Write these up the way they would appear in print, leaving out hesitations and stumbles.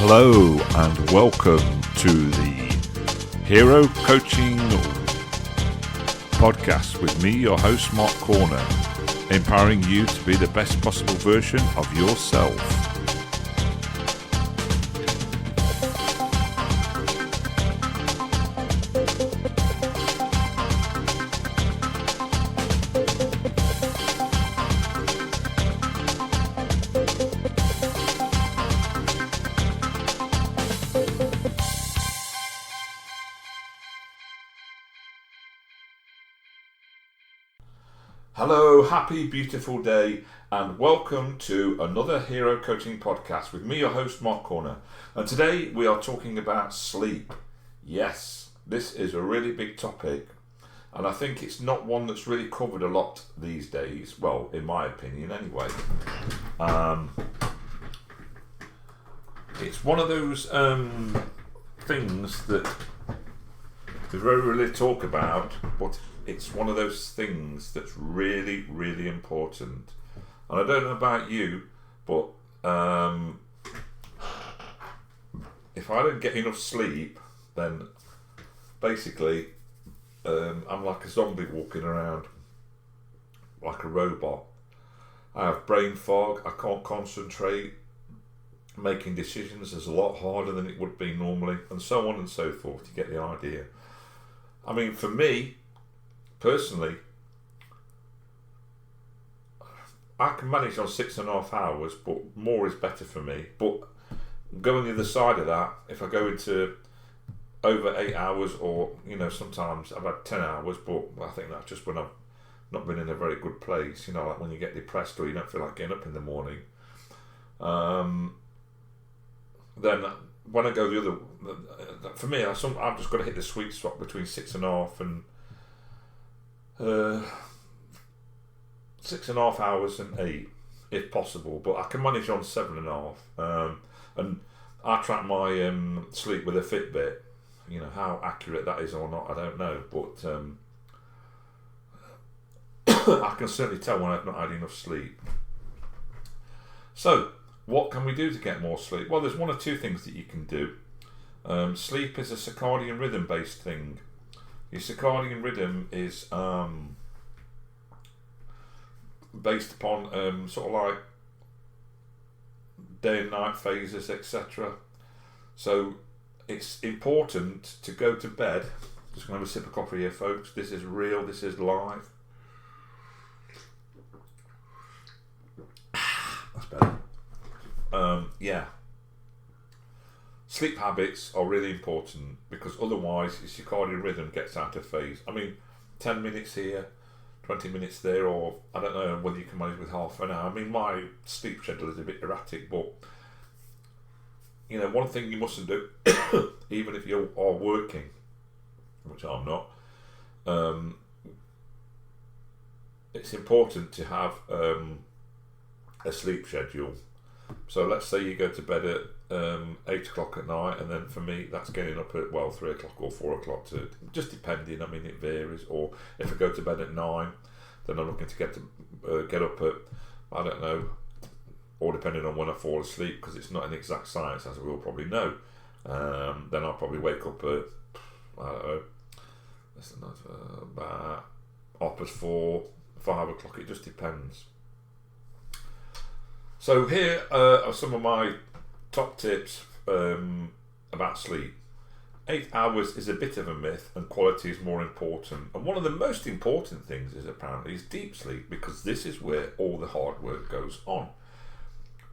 Hello and welcome to the Hero Coaching Podcast with me, your host Mark Corner, empowering you to be the best possible version of yourself. Hello, happy, beautiful day, and welcome to another Hero Coaching Podcast with me, your host, Mark Corner. And today we are talking about sleep. Yes, this is a really big topic, and I think it's not one that's really covered a lot these days, well, in my opinion anyway. It's one of those things that we very rarely talk about, but it's one of those things that's really, really important. And I don't know about you, but if I don't get enough sleep, then basically I'm like a zombie walking around, like a robot. I have brain fog, I can't concentrate, making decisions is a lot harder than it would be normally, and so on and so forth. You get the idea. I mean, for me, personally, I can manage on 6.5 hours, but more is better for me. But going the other side of that, if I go into over 8 hours, or sometimes I've had 10 hours, but I think that's just when I've not been in a very good place. Like when you get depressed or you don't feel like getting up in the morning. Then when I go the other, for me, I've just got to hit the sweet spot between 6.5 and 6.5 hours and 8, if possible, but I can manage on 7.5. And I track my sleep with a Fitbit. How accurate that is or not, I don't know, but I can certainly tell when I've not had enough sleep. So, what can we do to get more sleep? Well, there's one or two things that you can do. Sleep is a circadian rhythm based thing. Your circadian rhythm is based upon sort of like day and night phases, etc. So it's important to go to bed. Just going to have a sip of coffee here, folks. This is real, this is live. That's better. Yeah. Sleep habits are really important, because otherwise your circadian rhythm gets out of phase. I mean, 10 minutes here, 20 minutes there, or I don't know whether you can manage with half an hour. I mean, my sleep schedule is a bit erratic, but one thing you mustn't do, even if you are working, which I'm not, it's important to have a sleep schedule. So let's say you go to bed at 8 o'clock at night, and then for me that's getting up at 3 o'clock or 4 o'clock, to just depending. I mean, it varies. Or if I go to bed at 9, then I'm looking to get up at, I don't know, or depending on when I fall asleep, because it's not an exact science, as we will probably know. Then I'll probably wake up at, I don't know, about 4, 5 o'clock. It just depends. So here are some of my top tips about sleep. 8 hours is a bit of a myth, and quality is more important. And one of the most important things is deep sleep, because this is where all the hard work goes on.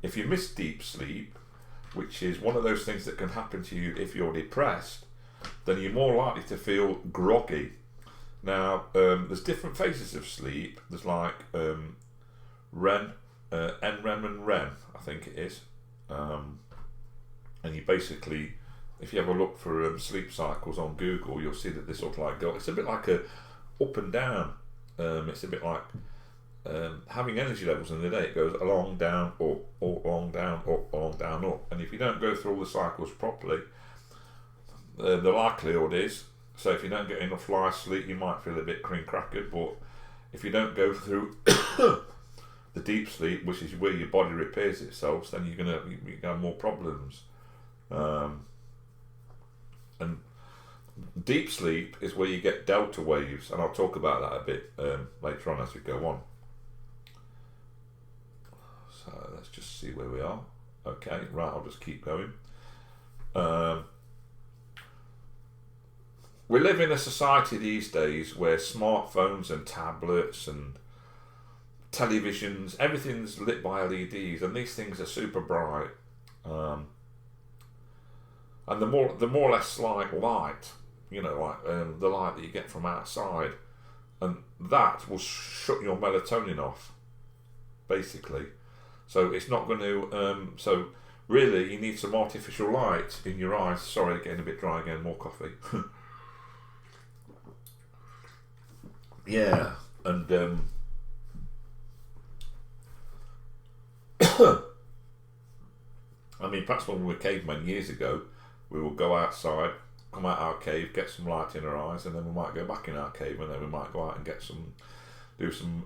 If you miss deep sleep, which is one of those things that can happen to you if you're depressed, then you're more likely to feel groggy. Now, there's different phases of sleep. There's like REM, NREM and REM, I think it is. And you basically, if you have a look for sleep cycles on Google, you'll see that this sort of like go. It's a bit like a up and down. It's a bit like having energy levels in the day. It goes along, down, up, along, down, up, along, down, up. And if you don't go through all the cycles properly, the likelihood is, so if you don't get enough light sleep, you might feel a bit cream crackered. But if you don't go through the deep sleep, which is where your body repairs itself, then you're gonna have more problems. And deep sleep is where you get delta waves, and I'll talk about that a bit later on as we go on. So let's just see where we are. Okay, right, I'll just keep going. We live in a society these days where smartphones and tablets and televisions, everything's lit by LEDs, and these things are super bright. And the more or less like light, you know, like the light that you get from outside, and that will shut your melatonin off, basically. So it's not going to. So really, you need some artificial light in your eyes. Sorry, getting a bit dry again. More coffee. Yeah, and I mean, perhaps when we were cavemen years ago, we would go outside, come out our cave, get some light in our eyes, and then we might go back in our cave, and then we might go out and do some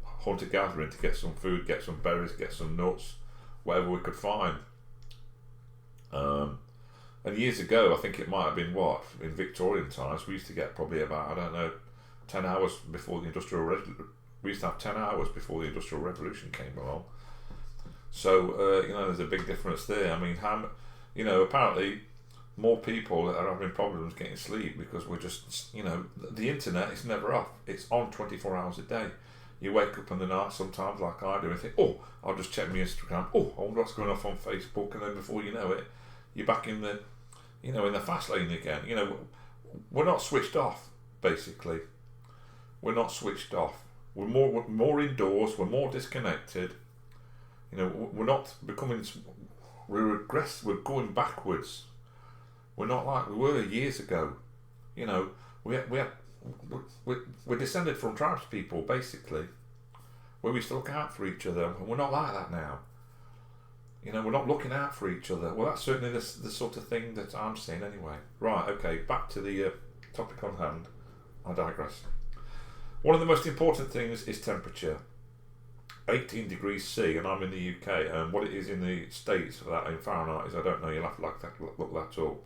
hunter gathering to get some food, get some berries, get some nuts, whatever we could find. And years ago, I think it might have been in Victorian times, we used to get probably about, I don't know, 10 hours before the Industrial Revolution. We used to have 10 hours before the Industrial Revolution came along. So, you know, there's a big difference there. I mean, apparently more people are having problems getting sleep because we're just, you know, the internet is never off. It's on 24 hours a day. You wake up in the night sometimes, like I do, and think, oh, I'll just check my Instagram. Oh, I wonder what's going off on Facebook. And then before you know it, you're back in the, you know, in the fast lane again. You know, we're not switched off, basically. We're not switched off. We're more indoors. We're more disconnected. You know, we're not becoming. We're going backwards. We're not like we were years ago. You know, we're descended from tribespeople, basically, where we used to look out for each other, and we're not like that now. You know, we're not looking out for each other. Well, that's certainly the sort of thing that I'm seeing anyway. Right. Okay. Back to the topic on hand. I digress. One of the most important things is temperature. 18 degrees C, and I'm in the UK, and what it is in the States for that in Fahrenheit is, I don't know, you'll have to look that up.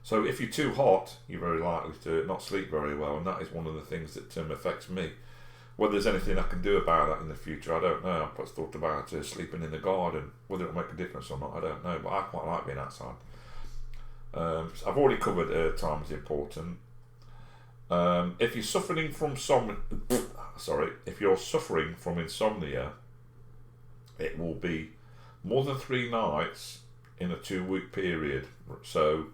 So if you're too hot, you're very likely to not sleep very well, and that is one of the things that affects me. Whether there's anything I can do about that in the future, I don't know. I've perhaps thought about sleeping in the garden, whether it'll make a difference or not, I don't know, but I quite like being outside. I've already covered time is important. If you're suffering from insomnia, it will be more than 3 nights in a 2-week period. So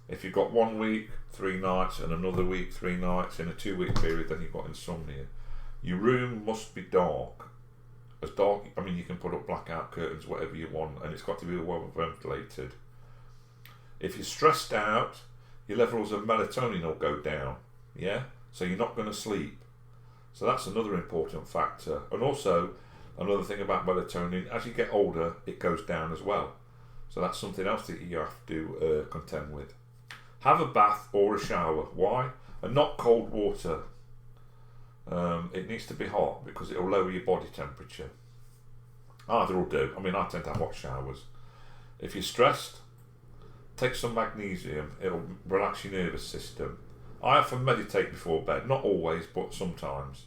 if you've got 1 week, 3 nights, and another week, 3 nights in a 2-week period, then you've got insomnia. Your room must be dark. As dark, I mean, you can put up blackout curtains, whatever you want, and it's got to be well ventilated. If you're stressed out, your levels of melatonin will go down. Yeah, so you're not going to sleep. So that's another important factor. And also, another thing about melatonin, as you get older, it goes down as well. So that's something else that you have to contend with. Have a bath or a shower. Why? And not cold water. It needs to be hot because it will lower your body temperature. Either will do. I mean, I tend to have hot showers. If you're stressed, take some magnesium. It'll relax your nervous system. I often meditate before bed, not always, but sometimes.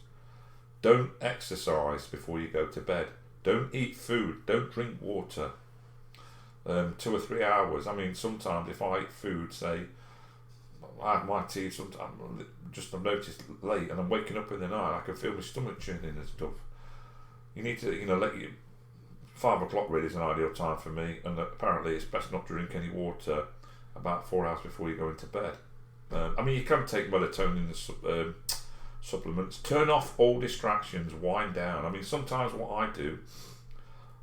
Don't exercise before you go to bed. Don't eat food. Don't drink water. 2 or 3 hours. I mean, sometimes if I eat food, say, I have my tea sometimes, just I've noticed late, and I'm waking up in the night, I can feel my stomach churning and stuff. You need to, let you. 5 o'clock really is an ideal time for me, and apparently it's best not to drink any water about 4 hours before you go into bed. I mean, you can take melatonin supplements. Turn off all distractions. Wind down. I mean, sometimes what I do,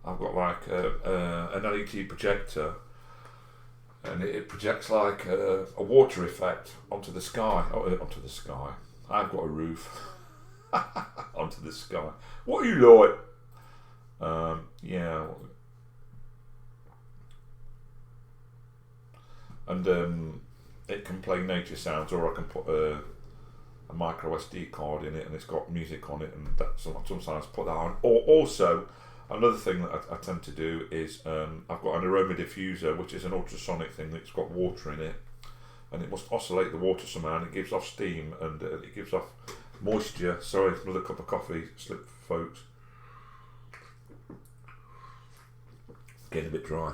I've got like an LED projector, and it projects like a water effect onto the sky. Onto the sky. I've got a roof. Onto the sky. What are you like? Yeah. And it can play nature sounds, or I can put a micro SD card in it, and it's got music on it, and that sometimes put that on. Or also, Another thing that I tend to do is I've got an aroma diffuser, which is an ultrasonic thing that's got water in it, and it must oscillate the water somehow, and it gives off steam and it gives off moisture. Sorry, another cup of coffee slip, folks. Getting a bit dry.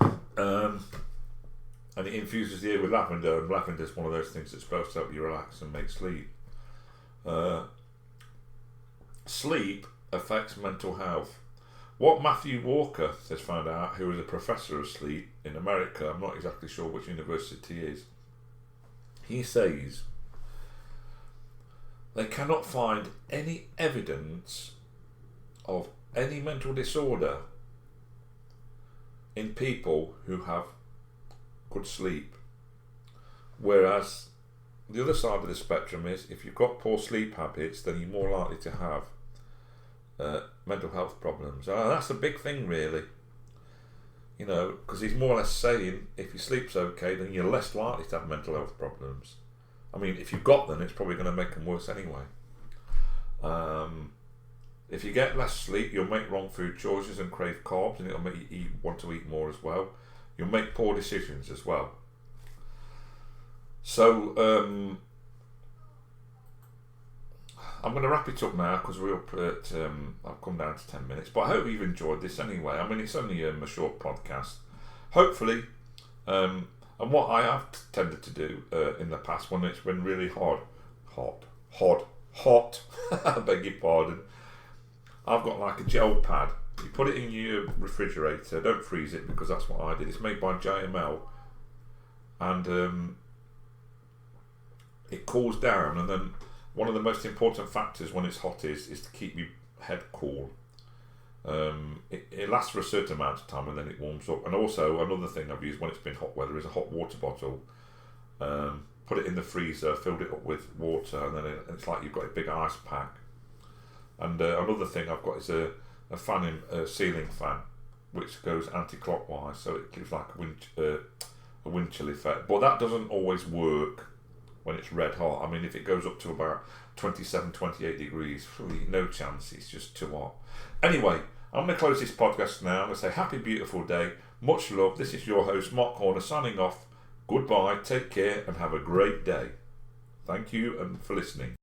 And it infuses the air with lavender, and lavender is one of those things that's supposed to help you relax and make sleep. Sleep affects mental health. What Matthew Walker has found out, who is a professor of sleep in America, I'm not exactly sure which university it is, he says they cannot find any evidence of any mental disorder in people who have good sleep. Whereas the other side of the spectrum is, if you've got poor sleep habits, then you're more likely to have mental health problems. That's a big thing, really. You know, because he's more or less saying if your sleep's okay, then you're less likely to have mental health problems. I mean, if you've got them, it's probably going to make them worse anyway. If you get less sleep, you'll make wrong food choices and crave carbs, and it'll make you want to eat more as well. You'll make poor decisions as well. So, I'm going to wrap it up now because we're up at, I've come down to 10 minutes, but I hope you've enjoyed this anyway. I mean, it's only a short podcast. Hopefully, and what I have tended to do in the past when it's been really hot, I beg your pardon, I've got like a gel pad. You put it in your refrigerator, don't freeze it because that's what I did. It's made by JML, and it cools down, and then one of the most important factors when it's hot is to keep your head cool. It lasts for a certain amount of time and then it warms up. And also another thing I've used when it's been hot weather is a hot water bottle. Put it in the freezer, filled it up with water, and then it's like you've got a big ice pack. And another thing I've got is a ceiling fan, which goes anti-clockwise, so it gives like a wind chill effect. But that doesn't always work when it's red hot. I mean, if it goes up to about 27, 28 degrees, no chance, it's just too hot. Anyway, I'm going to close this podcast now. I'm going to say happy, beautiful day. Much love. This is your host, Mark Corner, signing off. Goodbye, take care, and have a great day. Thank you and for listening.